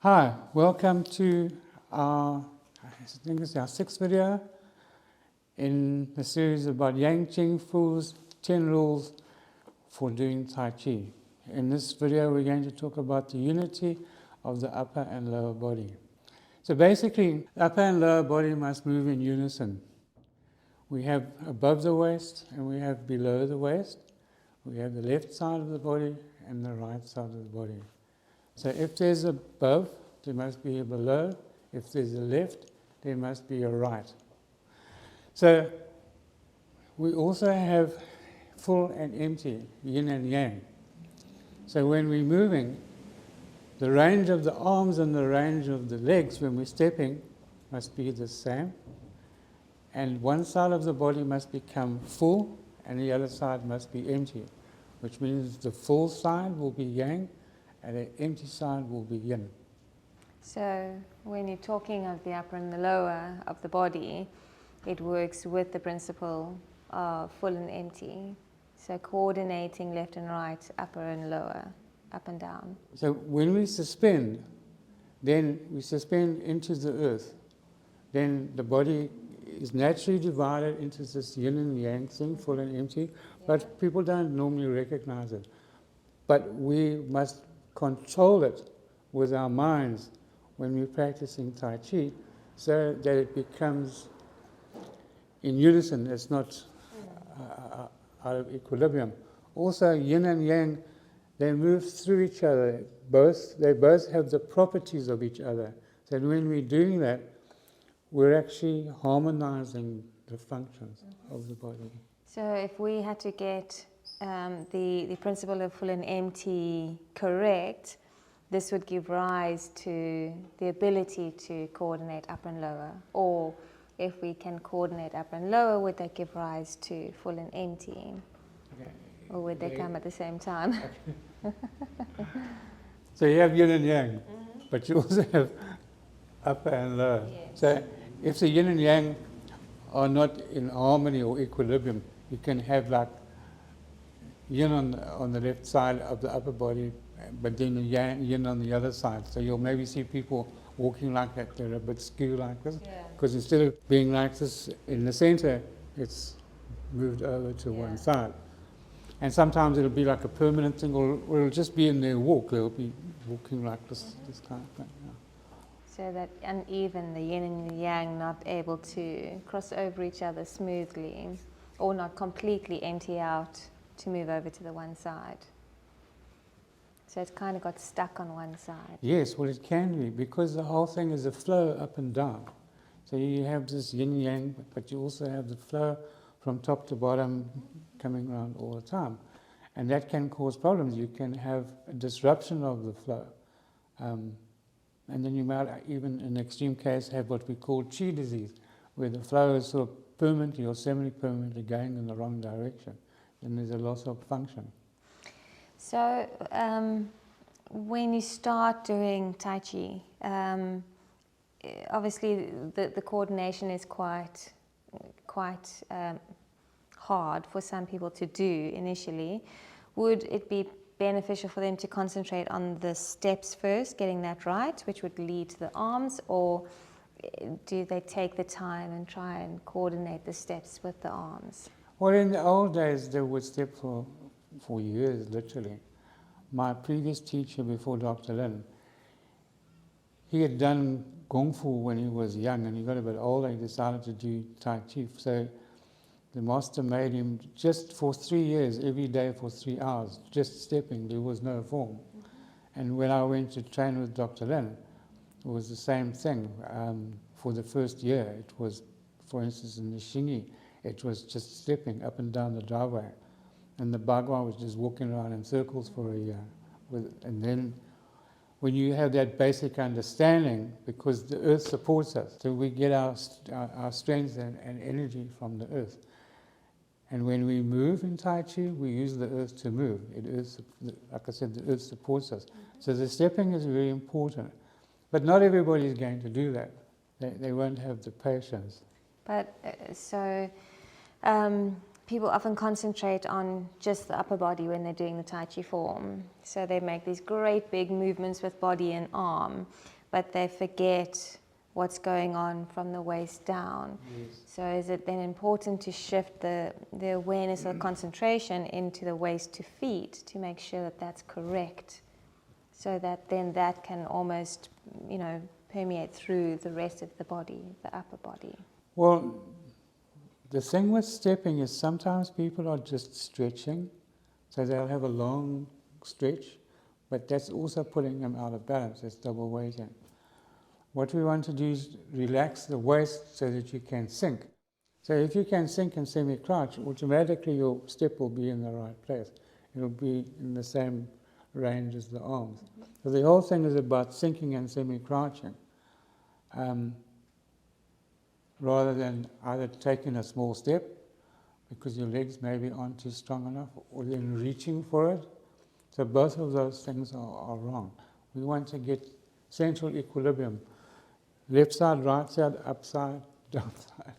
Hi, welcome to our, I think it's our 6th video in the series about Yang Cheng Fu's 10 rules for doing Tai Chi. In this video we're going to talk about the unity of the upper and lower body. So basically, the upper and lower body must move in unison. We have above the waist and we have below the waist. We have the left side of the body and the right side of the body. So if there's above, there must be a below. If there's a left, there must be a right. So we also have full and empty, yin and yang. So when we're moving, the range of the arms and the range of the legs when we're stepping must be the same. And one side of the body must become full and the other side must be empty, which means the full side will be yang and the empty side will be yin. So when you're talking of the upper and the lower of the body, it works with the principle of full and empty. So coordinating left and right, upper and lower, up and down. So when we suspend, then we suspend into the earth. Then the body is naturally divided into this yin and yang thing, full and empty, but people don't normally recognize it. But we must control it with our minds when we're practicing Tai Chi so that it becomes in unison, it's not out of equilibrium. Also, yin and yang, they move through each other. They both have the properties of each other. So when we're doing that, we're actually harmonizing the functions of the body. So if we had to get the principle of full and empty correct, this would give rise to the ability to coordinate upper and lower. Or if we can coordinate upper and lower, would that give rise to full and empty? Okay. Or would they come at the same time? So you have yin and yang, but you also have upper and lower. Yes. So if the yin and yang are not in harmony or equilibrium, you can have like yin on the left side of the upper body, but then the yin on the other side. So you'll maybe see people walking like that, they're a bit skew like this, because instead of being like this in the center, it's moved over to one side. And sometimes it'll be like a permanent thing, or it'll just be in their walk, they'll be walking like this kind of thing. Yeah. So that uneven, the yin and the yang, not able to cross over each other smoothly, or not completely empty out to move over to the one side. So it's kind of got stuck on one side. Yes, well it can be, because the whole thing is a flow up and down. So you have this yin yang, but you also have the flow from top to bottom coming around all the time. And that can cause problems. You can have a disruption of the flow. And then you might even, in an extreme case, have what we call chi disease, where the flow is sort of permanently or semi-permanently going in the wrong direction. Then there's a loss of function. So when you start doing Tai Chi, obviously the coordination is quite hard for some people to do initially. Would it be beneficial for them to concentrate on the steps first, getting that right, which would lead to the arms, or do they take the time and try and coordinate the steps with the arms? Well, in the old days, they would step for years, literally. My previous teacher before Dr. Lin, he had done Kung Fu when he was young, and he got a bit older, he decided to do Tai Chi. So the master made him just for 3 years, every day for 3 hours, just stepping, there was no form. And when I went to train with Dr. Lin, it was the same thing. For the first year, it was, for instance, in the Shingi, it was just stepping up and down the driveway. And the Bhagwan was just walking around in circles for a year. And then when you have that basic understanding, because the earth supports us, so we get our strength and energy from the earth. And when we move in Tai Chi, we use the earth to move. Like I said, the earth supports us. So the stepping is very important. But not everybody is going to do that. They won't have the patience. But people often concentrate on just the upper body when they're doing the Tai Chi form. So they make these great big movements with body and arm. but they forget what's going on from the waist down. Yes. So is it then important to shift the awareness or concentration into the waist to feet to make sure that that's correct, so that then that can almost, permeate through the rest of the body, the upper body? Well, the thing with stepping is sometimes people are just stretching, so they'll have a long stretch, but that's also putting them out of balance. That's double weighting. What we want to do is relax the waist so that you can sink. So if you can sink and semi-crouch, automatically your step will be in the right place. It will be in the same range as the arms. So the whole thing is about sinking and semi-crouching, rather than either taking a small step because your legs maybe aren't too strong enough, or then reaching for it. So both of those things are wrong. We want to get central equilibrium. Left side, right side, up side, down side.